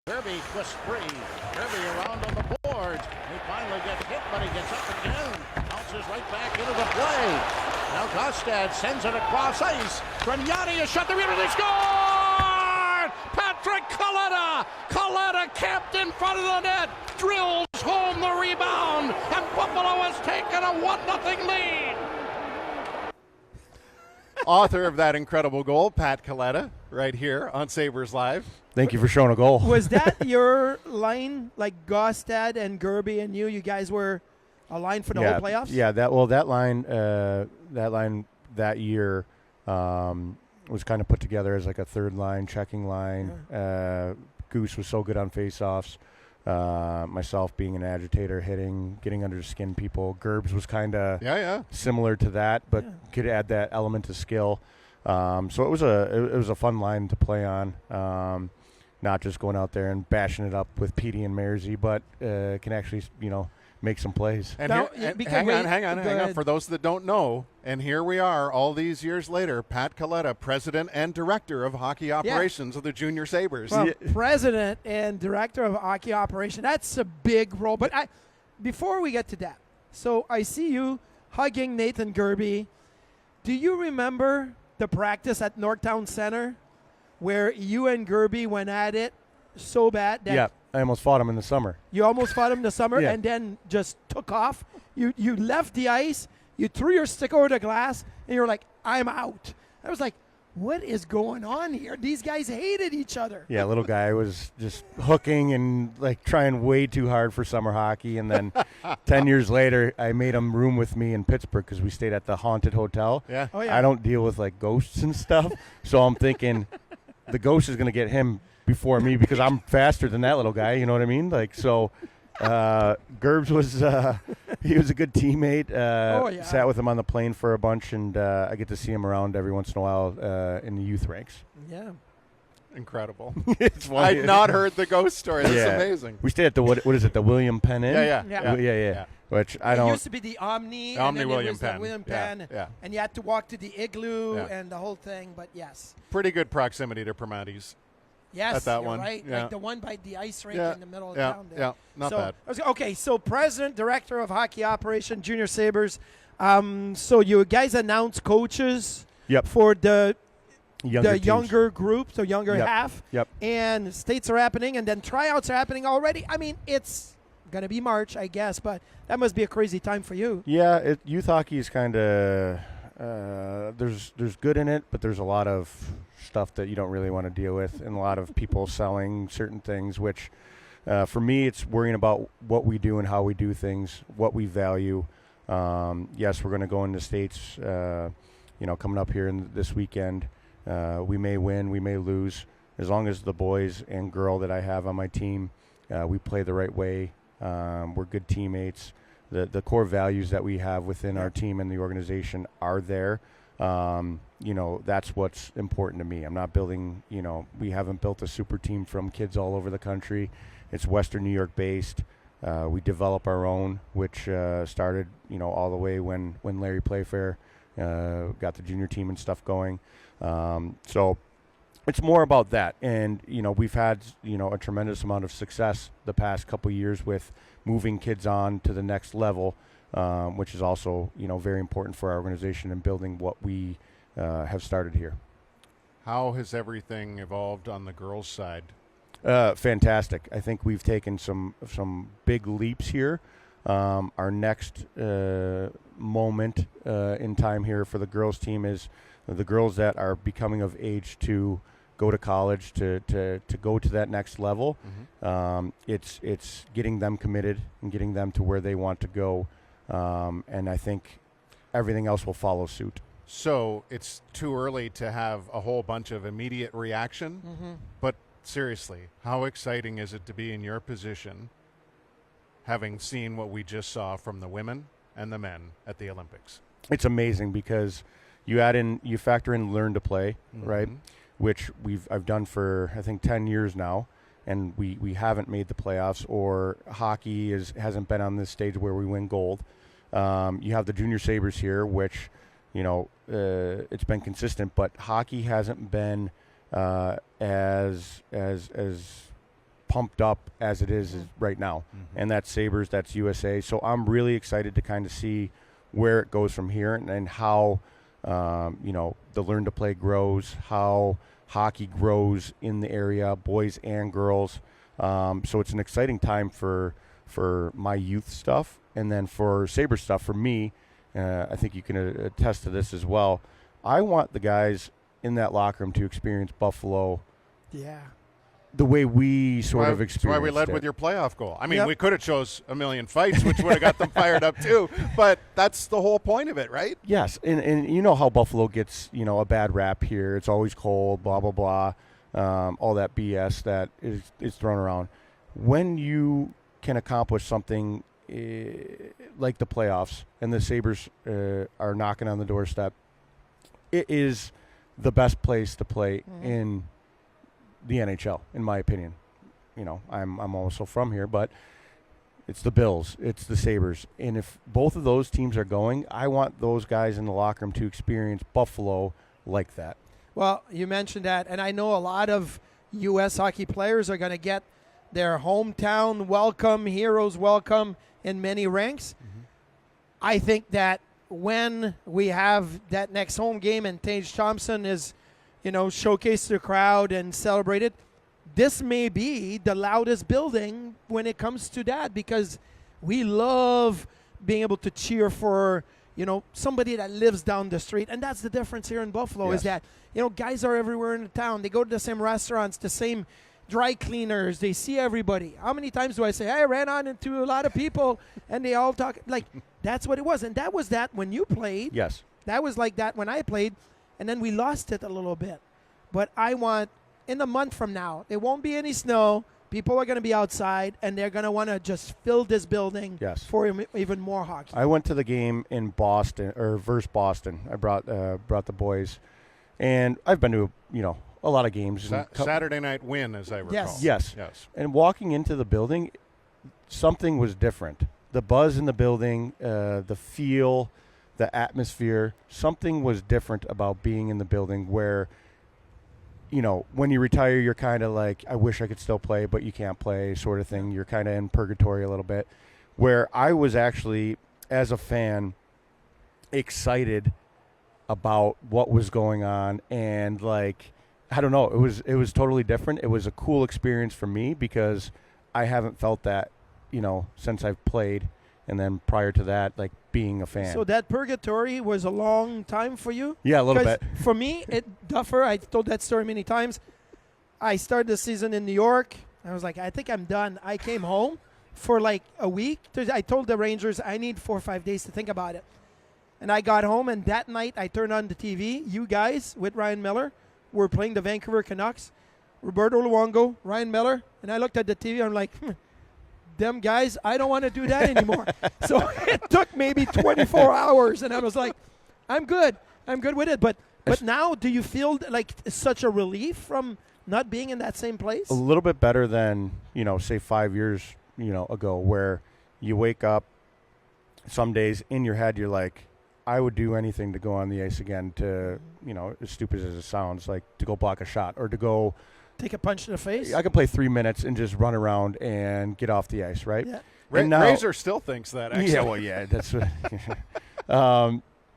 Kirby twists free. Kirby around on the boards. He finally gets hit, but he gets up again. Bounces right back into the play. Now Gostad sends it across ice. Grignani is shut the middle. He scored! Patrick Kaleta! Kaleta camped in front of the net. Drills home the rebound. And Buffalo has taken a 1-0 lead. Author of that incredible goal, Pat Kaleta, right here on Sabres Live. Thank you for showing a goal. Was that your line, like Gostad and Gerby and you guys were a line for the whole playoffs? Yeah, that line that year was kind of put together as like a third line, checking line. Yeah. Goose was so good on faceoffs. Myself being an agitator, hitting, getting under the skin people. Gerbs was kind of similar to that, but could add that element of skill. So it was a fun line to play on. Not just going out there and bashing it up with Petey and Mersey, but can actually make some plays. And, Now, hang on. For those that don't know, and here we are all these years later, Pat Kaleta, President and Director of Hockey Operations of the Junior Sabres. Well, President and Director of Hockey Operation, that's a big role. But before we get to that, so I see you hugging Nathan Gerby. Do you remember the practice at Northtown Center where you and Gerby went at it so bad that I almost fought him in the summer. you almost fought him in the summer Yeah. and then just took off? You left the ice, you threw your stick over the glass, and you're like, I'm out. I was like, what is going on here? These guys hated each other. Yeah, little guy was just hooking and like trying way too hard for summer hockey. And then 10 years later, I made him room with me in Pittsburgh because we stayed at the haunted hotel. Yeah. Oh, yeah. I don't deal with like ghosts and stuff. So I'm thinking the ghost is going to get him before me because I'm faster than that little guy. You know what I mean? Like, so Gerbs was, he was a good teammate. Sat with him on the plane for a bunch, and I get to see him around every once in a while in the youth ranks. Yeah. Incredible. It's funny. I've not heard the ghost story. That's amazing. We stayed at the, what is it, the William Penn Inn? Yeah. Which I don't. It used to be the Omni. and then William it was the Penn. William Yeah, Penn. yeah. And you had to walk to the igloo Yeah. and the whole thing. But yes. Pretty good proximity to Primatis. Yes, At that you're one. right. Yeah. Like the one by the ice rink Yeah. in the middle of Yeah. town there. Yeah. Not bad. Okay, so President, Director of Hockey Operation, Junior Sabres. So you guys announced coaches for the younger group, so younger half. Yep. And states are happening, and then tryouts are happening already. I mean, it's going to be March, I guess, but that must be a crazy time for you. Yeah, youth hockey is kind of there's good in it, but there's a lot of stuff that you don't really want to deal with, and a lot of people selling certain things, which for me, it's worrying about what we do and how we do things, what we value. Yes, we're going to go into states, coming up here this weekend. We may win, we may lose. As long as the boys and girl that I have on my team, we play the right way. We're good teammates. The core values that we have within our team and the organization are there. That's what's important to me. I'm not building, we haven't built a super team from kids all over the country. It's Western New York based. We develop our own, which started, all the way when Larry Playfair got the junior team and stuff going. So it's more about that. And, we've had, a tremendous amount of success the past couple years with moving kids on to the next level, which is also, very important for our organization and building what we have started here. How has everything evolved on the girls' side? Fantastic. I think we've taken some big leaps here. Our next moment in time here for the girls' team is the girls that are becoming of age to go to college, to go to that next level. Mm-hmm. It's getting them committed and getting them to where they want to go, and I think everything else will follow suit. So it's too early to have a whole bunch of immediate reaction, but seriously, how exciting is it to be in your position, having seen what we just saw from the women and the men at the Olympics? It's amazing because you factor in learn to play, right? Which I've done for I think 10 years now, and we haven't made the playoffs, or hockey hasn't been on this stage where we win gold. You have the Junior Sabres here, which it's been consistent, but hockey hasn't been as pumped up as it is right now. And that's Sabres, that's USA. So I'm really excited to kind of see where it goes from here and how, the learn to play grows, how hockey grows in the area, boys and girls. So it's an exciting time for my youth stuff. And then for Sabre stuff, for me, I think you can attest to this as well. I want the guys in that locker room to experience Buffalo the way we sort of experienced it. That's why we led with your playoff goal. I mean, we could have chose a million fights, which would have got them fired up too, but that's the whole point of it, right? Yes, and you know how Buffalo gets, a bad rap here. It's always cold, blah, blah, blah, all that BS that is thrown around. When you can accomplish something like the playoffs and the Sabres are knocking on the doorstep, it is the best place to play in the NHL, in my opinion. I'm also from here, but it's the Bills, it's the Sabres. And if both of those teams are going, I want those guys in the locker room to experience Buffalo like that. Well, you mentioned that, and I know a lot of U.S. hockey players are going to get their hometown welcome, heroes welcome in many ranks. I think that when we have that next home game and Tage Thompson is showcase to the crowd and celebrate it, this may be the loudest building when it comes to that, because we love being able to cheer for, somebody that lives down the street. And that's the difference here in Buffalo is that, guys are everywhere in the town. They go to the same restaurants, the same dry cleaners. They see everybody. How many times do I say, I ran on into a lot of people and they all talk? Like, that's what it was. And that was that when you played. Yes. That was like that when I played. And then we lost it a little bit. But I want, in a month from now, there won't be any snow. People are going to be outside, and they're going to want to just fill this building for even more hockey. I went to the game in Boston, or versus Boston. I brought the boys. And I've been to, a lot of games. Saturday night win, as I recall. Yes. And walking into the building, something was different. The buzz in the building, the feel, the atmosphere, something was different about being in the building where, when you retire, you're kind of like, I wish I could still play, but you can't play sort of thing. You're kind of in purgatory a little bit. Where I was actually, as a fan, excited about what was going on. And like, I don't know, it was totally different. It was a cool experience for me because I haven't felt that, since I've played. And then prior to that, like being a fan. So that purgatory was a long time for you? Yeah, a little bit. For me, Duffer, I've told that story many times. I started the season in New York. I was like, I think I'm done. I came home for like a week. I told the Rangers I need 4 or 5 days to think about it. And I got home, and that night I turned on the TV. You guys with Ryan Miller were playing the Vancouver Canucks. Roberto Luongo, Ryan Miller. And I looked at the TV. I'm like, them guys, I don't want to do that anymore. So it took maybe 24 hours, and I was like, I'm good with it. But now, do you feel like such a relief from not being in that same place? A little bit better than, say 5 years, ago, where you wake up some days in your head, you're like, I would do anything to go on the ice again to, as stupid as it sounds, like to go block a shot or to go take a punch to the face. I could play 3 minutes and just run around and get off the ice, right? Yeah. Razor still thinks that, actually. Yeah, well, yeah, that's what,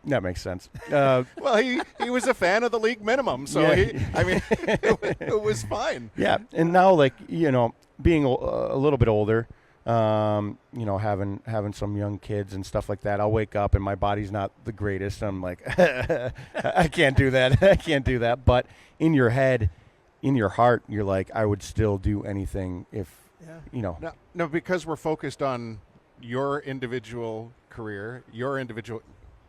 that makes sense. Well, he was a fan of the league minimum, so it was fine. Yeah, and now, like, being a little bit older, having some young kids and stuff like that, I'll wake up and my body's not the greatest. I'm like, I can't do that. I can't do that. But in your head, in your heart, you're like, I would still do anything if, No, because we're focused on your individual career,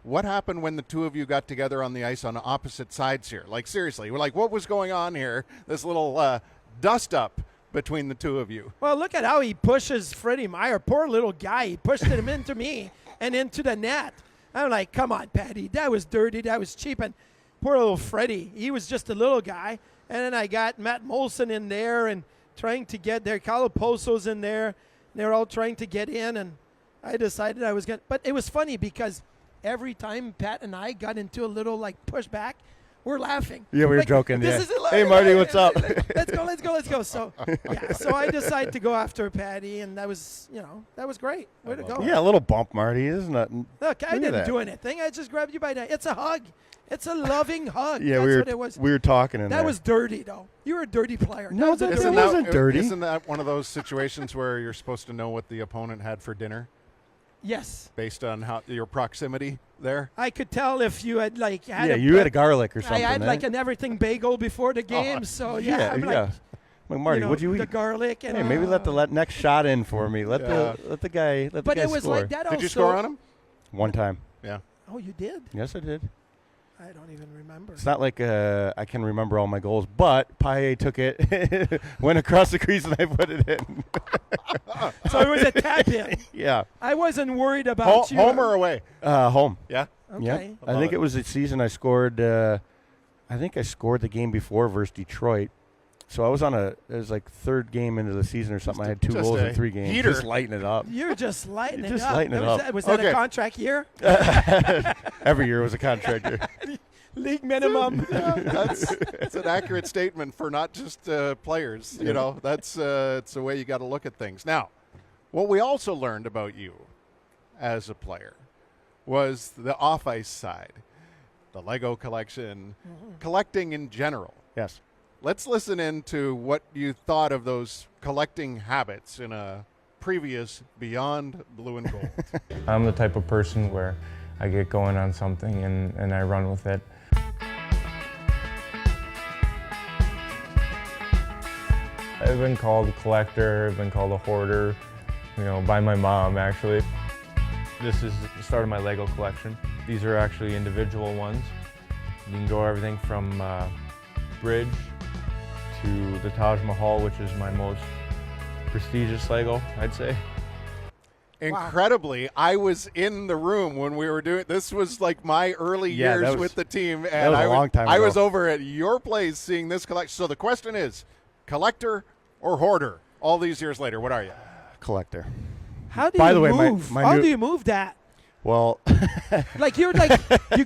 what happened when the two of you got together on the ice on opposite sides here? Like, seriously, we're like, what was going on here? This little dust up between the two of you. Well, look at how he pushes Freddie Meyer. Poor little guy. He pushed him into me and into the net. I'm like, come on, Patty. That was dirty. That was cheap. And poor little Freddie. He was just a little guy. And then I got Matt Molson in there and trying to get there. Carlo Poso's in there. They're all trying to get in. And I decided I was going to. But it was funny because every time Pat and I got into a little like pushback, we're laughing. Yeah, we were Like, joking. This Yeah. is hilarious. Hey, Marty, what's up? Let's go. So yeah, so I decided to go after Patty, and that was great. Way to go. Yeah, a little bump, Marty. Isn't it? Look, I Look at didn't that. do anything. I just grabbed you by the. It's a hug. It's a loving hug. Yeah, That's we what it was. were talking in That there. was dirty, though. You were a dirty player. No, was a that dirty- wasn't dirty. Isn't that one of those situations where you're supposed to know what the opponent had for dinner Yes, based on how your proximity there? I could tell if you had Yeah, you had a garlic or something. I had eh? like an everything bagel before the game, so yeah, I'm like, Like, Marty, you know, what'd you the eat? garlic and Hey, maybe let the next shot in for me. Let Yeah. the guy But it was score. like that. Did also, you score on him? One time. Yeah. Oh, you did? Yes, I did. I don't even remember. It's not like I can remember all my goals, but Paille took it, went across the crease, and I put it in. So it was a tap in. Yeah. I wasn't worried about you. Home or away? Home. Yeah. Okay. Yeah. I love think it. it was the season I scored. I think I scored the game before versus Detroit. So I was on it was like third game into the season or something. I had 2 just goals a in 3 games. heater. Just lighting it up. You're just lighting You're it just up. lighting it was up. That, was that Okay. a contract year? Every year was a contractor. League minimum. That's an accurate statement for not just players. You know, that's it's the way you got to look at things. Now, what we also learned about you as a player was the off-ice side, the Lego collection, collecting in general. Yes. Let's listen into what you thought of those collecting habits in a previous Beyond Blue and Gold. I'm the type of person where I get going on something and I run with it. I've been called a collector, I've been called a hoarder, by my mom actually. This is the start of my Lego collection. These are actually individual ones. You can go everything from Bridge to the Taj Mahal, which is my most prestigious Lego, I'd say. Incredibly, I was in the room when we were doing this. Was like my early Yeah, that years was- with the team, and was a long time I ago. was over at your place seeing this collection. So the question is, collector or hoarder? All these years later, what are you? Collector. How do By you the way, my- move? my How new- do you move that? Well, Like you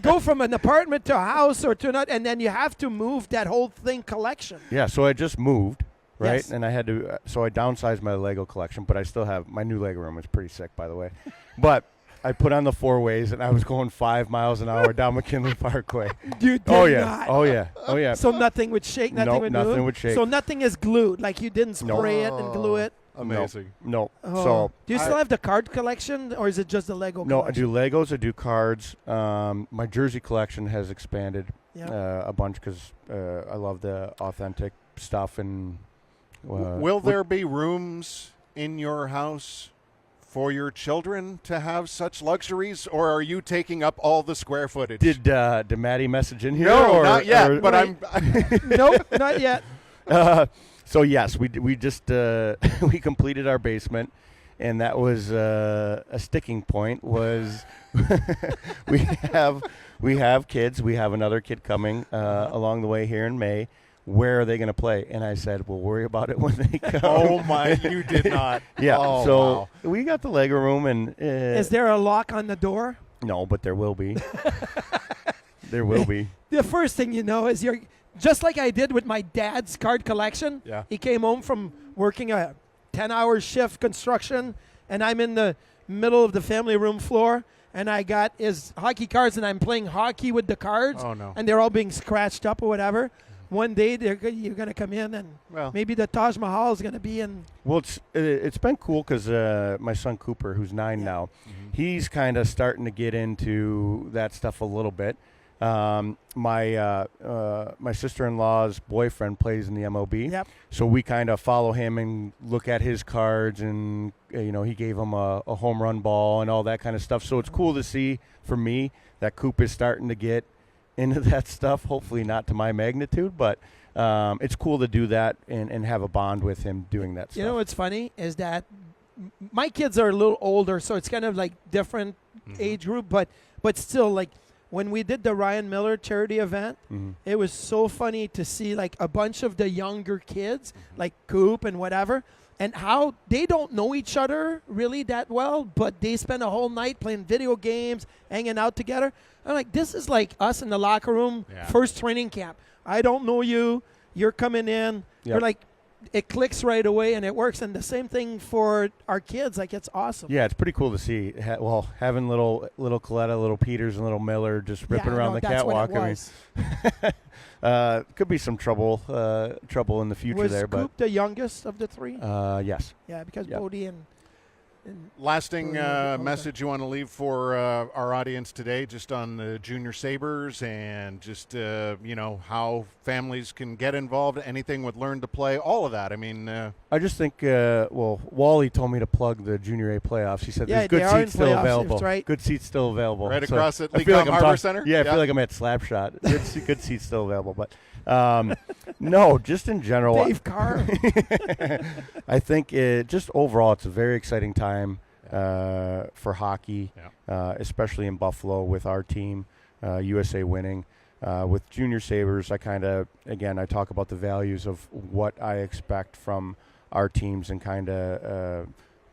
go from an apartment to a house or to not, and then you have to move that whole thing collection. yeah, so I just moved, right? Yes. And I had to, so I downsized my Lego collection, but I still have, my new Lego room is pretty sick, by the way. But I put on the 4-ways, and I was going 5 miles an hour down McKinley Parkway. You did Oh, yeah. not. Oh, yeah. Oh, yeah. So nothing would shake, nothing Nope, would nothing move? would shake. So nothing is glued, like you didn't spray it and glue it? Amazing. No. Oh. So do you still have the card collection, or is it just the Lego no, I collection? do Legos, I do cards. My jersey collection has expanded Yeah. a bunch because I love the authentic stuff. And Will there be rooms in your house for your children to have such luxuries, or are you taking up all the square footage? Did Maddie message in here? no, or, not yet. or- But I'm. Nope, not yet. So yes, we just we completed our basement, and that was a sticking point. Was we have kids. We have another kid coming along the way here in May. Where are they going to play? And I said, we'll worry about it when they come. Oh my! You did not. Yeah. Oh, so wow. we got the Lego room, and Is there a lock on the door? no, but there will be. There will be. The first thing you know is you're just like I did with my dad's card collection. Yeah. He came home from working a 10-hour shift construction, and I'm in the middle of the family room floor, and I got his hockey cards, and I'm playing hockey with the cards, Oh no. and they're all being scratched up or whatever. One day you're going to come in, and Well. maybe the Taj Mahal is going to be in. Well, it's been cool because my son Cooper, who's 9 now, he's kind of starting to get into that stuff a little bit. My sister-in-law's boyfriend plays in the MLB, Yep. so we kind of follow him and look at his cards, and he gave him a home run ball and all that kind of stuff. So it's cool to see for me that Coop is starting to get into that stuff. Hopefully not to my magnitude, but it's cool to do that and have a bond with him doing that stuff. You know what's funny is that my kids are a little older, so it's kind of like different age group, but still, like when we did the Ryan Miller charity event, it was so funny to see like a bunch of the younger kids, like Coop and whatever, and how they don't know each other really that well, but they spend a whole night playing video games, hanging out together. I'm like, this is like us in the locker room, first training camp. I don't know you. You're coming in. You're like, it clicks right away and it works. And the same thing for our kids. Like, it's awesome. Yeah, it's pretty cool to see. Having little Kaleta, little Peters, and little Miller just ripping around the catwalk. Could be some trouble in the future was there. Was Coop but the youngest of the three? Yes. Yeah, because Bodie and lasting message you want to leave for our audience today, just on the Junior Sabres and just how families can get involved, anything with Learn to Play, all of that. I mean, I just think Wally told me to plug the Junior A playoffs. He said there's good seats still available. Right. Good seats still available. Right across at Lee like Harbor Center. Yeah, I feel like I'm at Slapshot. Good seats still available, but no, just in general. Dave Carr. I think just overall, it's a very exciting time for hockey, especially in Buffalo with our team, USA winning. With Junior Sabres, I talk about the values of what I expect from our teams and kind of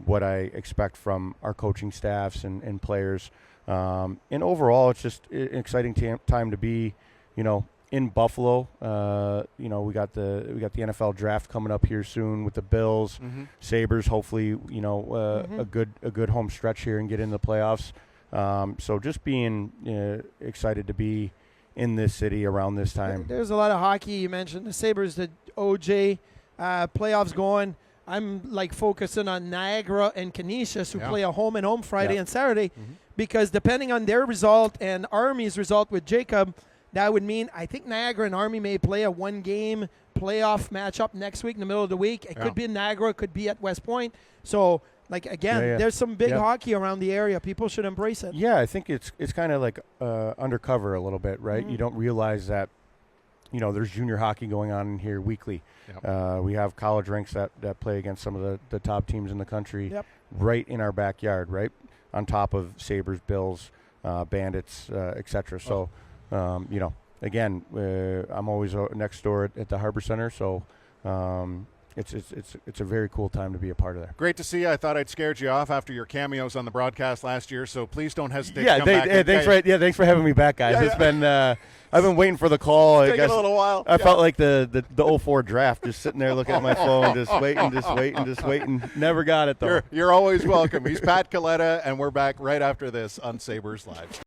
what I expect from our coaching staffs and players. And overall, it's just an exciting time to be, in Buffalo. We got the NFL draft coming up here soon with the Bills, Sabres. Hopefully, a good home stretch here and get in the playoffs. So just being excited to be in this city around this time. There's a lot of hockey. You mentioned the Sabres, the OJ playoffs going. I'm like focusing on Niagara and Canisius, who play a home and home Friday and Saturday, because depending on their result and Army's result with Jacob, that would mean I think Niagara and Army may play a one-game playoff matchup next week in the middle of the week. It could be in Niagara, it could be at West Point. So, there's some big hockey around the area. People should embrace it. Yeah, I think it's kind of like undercover a little bit, right? You don't realize that, there's junior hockey going on in here weekly. We have college ranks that play against some of the top teams in the country right in our backyard, right? On top of Sabres, Bills, Bandits, etc. So, again, I'm always next door at the Harbor Center, so it's a very cool time to be a part of that. Great to see you. I thought I'd scared you off after your cameos on the broadcast last year, so please don't hesitate to come back. Thanks for having me back, guys. It's been I've been waiting for the call. It's taken a little while. I felt like the 04 draft, just sitting there looking at my phone, just waiting. Never got it, though. You're always welcome. He's Pat Kaleta, and we're back right after this on Sabres Live.